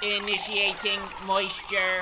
Initiating moisture.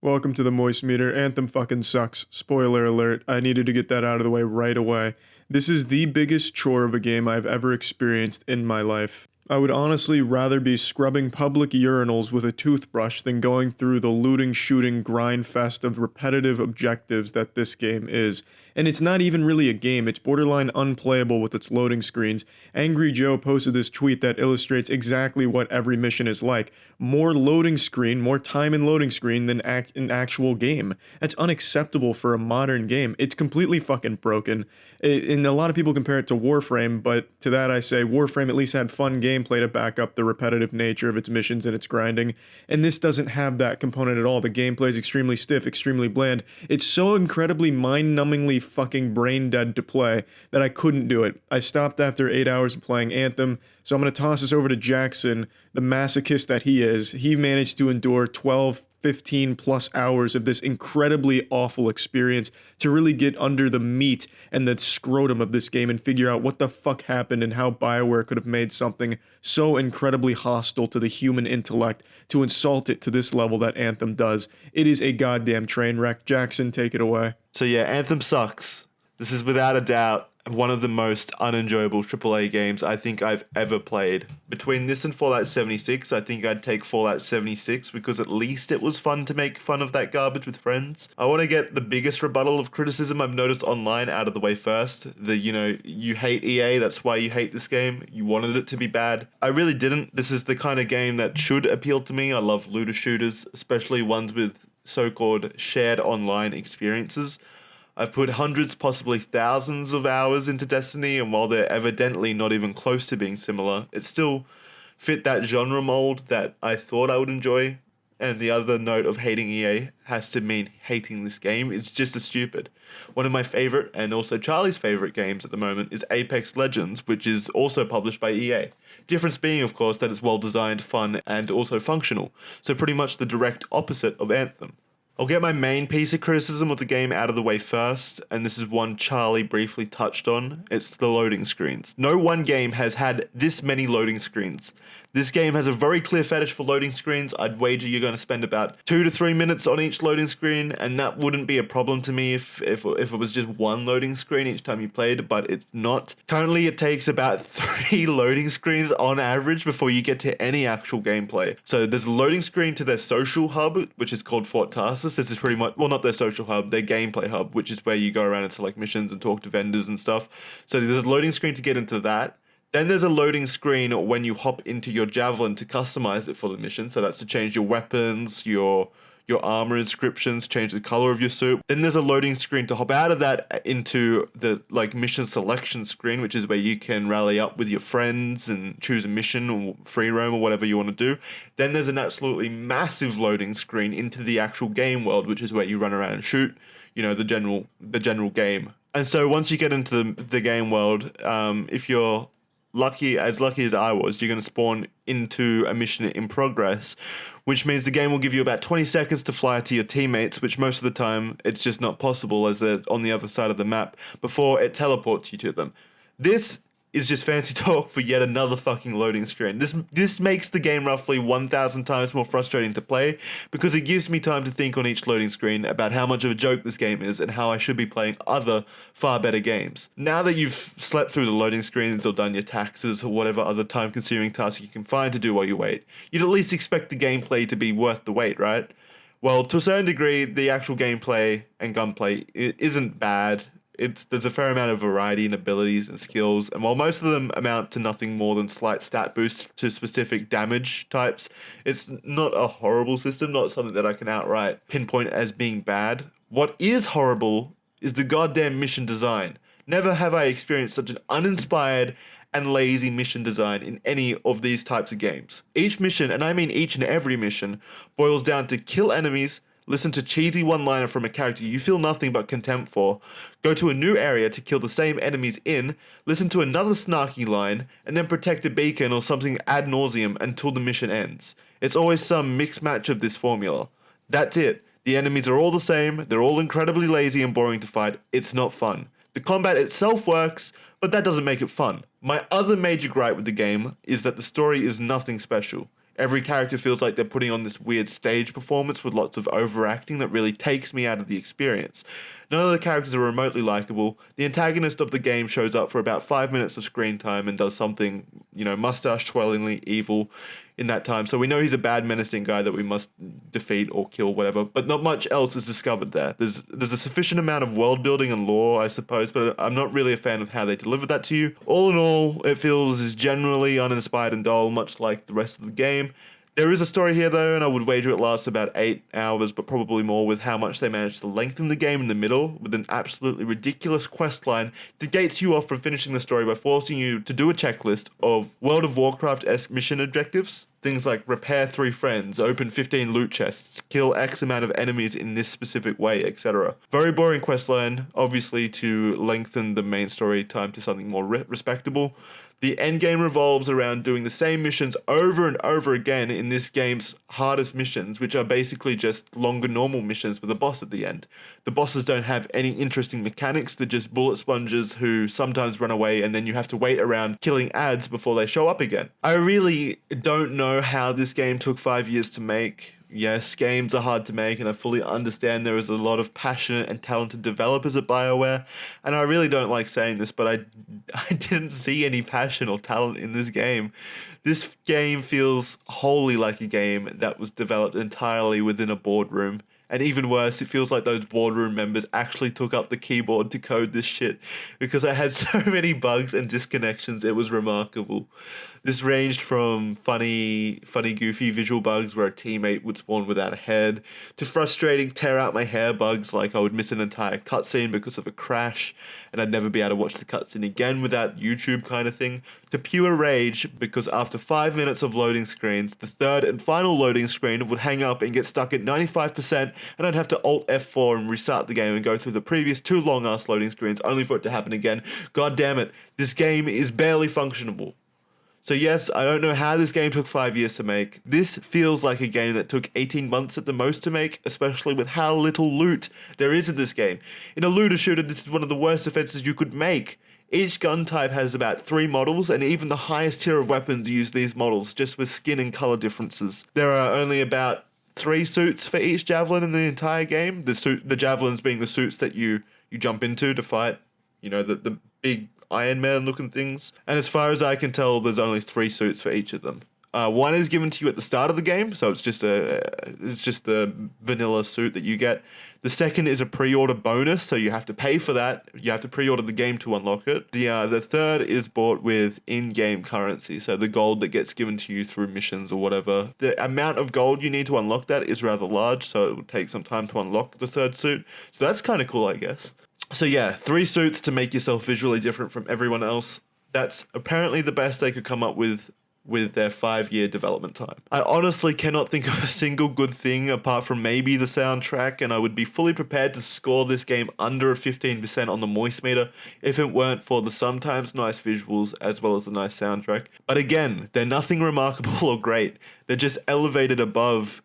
Welcome to the Moist Meter. Anthem fucking sucks. Spoiler alert. I needed to get that out of the way right away. This is the biggest chore of a game I've ever experienced in my life. I would honestly rather be scrubbing public urinals with a toothbrush than going through the looting, shooting, grind fest of repetitive objectives that this game is. And it's not even really a game, it's borderline unplayable with its loading screens. Angry Joe posted this tweet that illustrates exactly what every mission is like. More loading screen, more time in loading screen than an actual game. That's unacceptable for a modern game. It's completely fucking broken. And a lot of people compare it to Warframe, but to that I say Warframe at least had fun gameplay to back up the repetitive nature of its missions and its grinding. And this doesn't have that component at all. The gameplay is extremely stiff, extremely bland. It's so incredibly mind-numbingly fucking brain dead to play that I couldn't do it. I stopped after 8 hours of playing Anthem, so I'm going to toss this over to Jackson, the masochist that he is. He managed to endure 12, 15 plus hours of this incredibly awful experience to really get under the meat and the scrotum of this game and figure out what the fuck happened and how BioWare could have made something so incredibly hostile to the human intellect to insult it to this level that Anthem does. It is a goddamn train wreck. Jackson, take it away. So yeah, Anthem sucks. This is without a doubt one of the most unenjoyable AAA games I think I've ever played. Between this and Fallout 76, I think I'd take Fallout 76 because at least it was fun to make fun of that garbage with friends. I want to get the biggest rebuttal of criticism I've noticed online out of the way first. You hate EA, that's why you hate this game. You wanted it to be bad. I really didn't. This is the kind of game that should appeal to me. I love looter shooters, especially ones with so-called shared online experiences. I've put hundreds, possibly thousands of hours into Destiny, and while they're evidently not even close to being similar, it still fit that genre mold that I thought I would enjoy. And the other note of hating EA has to mean hating this game. It's just as stupid. One of my favorite, and also Charlie's favorite games at the moment, is Apex Legends, which is also published by EA. Difference being, of course, that it's well designed, fun, and also functional. So pretty much the direct opposite of Anthem. I'll get my main piece of criticism of the game out of the way first, and this is one Charlie briefly touched on. It's the loading screens. No one game has had this many loading screens. This game has a very clear fetish for loading screens. I'd wager you're going to spend about 2 to 3 minutes on each loading screen, and that wouldn't be a problem to me if it was just one loading screen each time you played, but it's not. Currently, it takes about 3 loading screens on average before you get to any actual gameplay. So there's a loading screen to their social hub, which is called Fort Tarsus. This is pretty much, well, not their social hub, their gameplay hub, which is where you go around and select missions and talk to vendors and stuff. So there's a loading screen to get into that. Then there's a loading screen when you hop into your Javelin to customize it for the mission. So that's to change your weapons, your armor inscriptions, change the color of your suit. Then there's a loading screen to hop out of that into the mission selection screen, which is where you can rally up with your friends and choose a mission or free roam or whatever you want to do. Then there's an absolutely massive loading screen into the actual game world, which is where you run around and shoot, the general game. And so once you get into the game world, if you're lucky as I was, you're going to spawn into a mission in progress, which means the game will give you about 20 seconds to fly to your teammates, which most of the time it's just not possible as they're on the other side of the map, before it teleports you to them. This is just fancy talk for yet another fucking loading screen. This makes the game roughly 1,000 times more frustrating to play because it gives me time to think on each loading screen about how much of a joke this game is and how I should be playing other far better games. Now that you've slept through the loading screens or done your taxes or whatever other time-consuming task you can find to do while you wait, you'd at least expect the gameplay to be worth the wait, right? Well, to a certain degree, the actual gameplay and gunplay isn't bad. There's a fair amount of variety in abilities and skills, and while most of them amount to nothing more than slight stat boosts to specific damage types, it's not a horrible system, not something that I can outright pinpoint as being bad. What is horrible is the goddamn mission design. Never have I experienced such an uninspired and lazy mission design in any of these types of games. Each mission, and I mean each and every mission, boils down to kill enemies, listen to cheesy one-liner from a character you feel nothing but contempt for, go to a new area to kill the same enemies in, listen to another snarky line, and then protect a beacon or something ad nauseum until the mission ends. It's always some mixed match of this formula. That's it. The enemies are all the same, they're all incredibly lazy and boring to fight. It's not fun. The combat itself works, but that doesn't make it fun. My other major gripe with the game is that the story is nothing special. Every character feels like they're putting on this weird stage performance with lots of overacting that really takes me out of the experience. None of the characters are remotely likable. The antagonist of the game shows up for about 5 minutes of screen time and does something, mustache-twirlingly evil in that time. So we know he's a bad, menacing guy that we must defeat or kill, whatever. But not much else is discovered there. There's a sufficient amount of world building and lore, I suppose, but I'm not really a fan of how they deliver that to you. All in all, it feels generally uninspired and dull, much like the rest of the game. There is a story here though, and I would wager it lasts about 8 hours, but probably more with how much they managed to lengthen the game in the middle with an absolutely ridiculous quest line that gates you off from finishing the story by forcing you to do a checklist of World of Warcraft-esque mission objectives. Things like repair 3 friends, open 15 loot chests, kill X amount of enemies in this specific way, etc. Very boring questline, obviously to lengthen the main story time to something more respectable. The endgame revolves around doing the same missions over and over again in this game's hardest missions, which are basically just longer normal missions with a boss at the end. The bosses don't have any interesting mechanics, they're just bullet sponges who sometimes run away and then you have to wait around killing ads before they show up again. I really don't know how this game took 5 years to make. Yes, games are hard to make, and I fully understand there is a lot of passionate and talented developers at BioWare, and I really don't like saying this, but I didn't see any passion or talent in this game. This game feels wholly like a game that was developed entirely within a boardroom. And even worse, it feels like those boardroom members actually took up the keyboard to code this shit, because I had so many bugs and disconnections, it was remarkable. This ranged from funny, goofy visual bugs where a teammate would spawn without a head, to frustrating tear out my hair bugs like I would miss an entire cutscene because of a crash, and I'd never be able to watch the cutscene again without YouTube kind of thing, to pure rage because after 5 minutes of loading screens, the third and final loading screen would hang up and get stuck at 95%, and I'd have to Alt F4 and restart the game and go through the previous 2 long-ass loading screens only for it to happen again. God damn it, this game is barely functionable. So yes, I don't know how this game took 5 years to make. This feels like a game that took 18 months at the most to make, especially with how little loot there is in this game. In a looter shooter, this is one of the worst offenses you could make. Each gun type has about 3 models, and even the highest tier of weapons use these models, just with skin and color differences. There are only about 3 suits for each javelin in the entire game. The javelins being the suits that you jump into to fight, the big Iron Man looking things. And as far as I can tell, there's only 3 suits for each of them. One is given to you at the start of the game, so it's just the vanilla suit that you get. The second is a pre-order bonus, so you have to pay for that. You have to pre-order the game to unlock it. The third is bought with in-game currency, so the gold that gets given to you through missions or whatever. The amount of gold you need to unlock that is rather large, so it would take some time to unlock the third suit. So that's kind of cool, I guess. So yeah, 3 suits to make yourself visually different from everyone else. That's apparently the best they could come up with their 5-year development time. I honestly cannot think of a single good thing apart from maybe the soundtrack, and I would be fully prepared to score this game under a 15% on the moist meter if it weren't for the sometimes nice visuals as well as the nice soundtrack. But again, they're nothing remarkable or great. They're just elevated above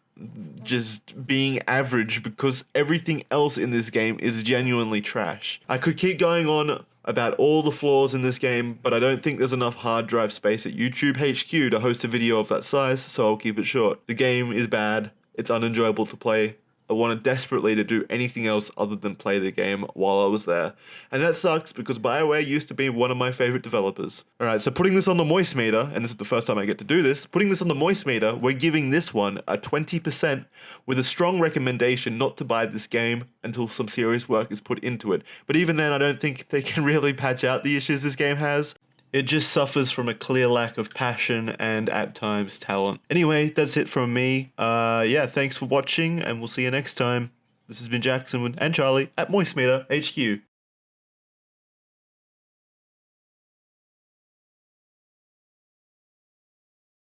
just being average because everything else in this game is genuinely trash. I could keep going on about all the flaws in this game, but I don't think there's enough hard drive space at YouTube HQ to host a video of that size, so I'll keep it short. The game is bad, it's unenjoyable to play. I wanted desperately to do anything else other than play the game while I was there. And that sucks because BioWare used to be one of my favorite developers. Alright, so putting this on the moist meter, and this is the first time I get to do this, putting this on the moist meter, we're giving this one a 20% with a strong recommendation not to buy this game until some serious work is put into it. But even then, I don't think they can really patch out the issues this game has. It just suffers from a clear lack of passion and, at times, talent. Anyway, that's it from me. Thanks for watching, and we'll see you next time. This has been Jackson and Charlie at Moist Meter HQ.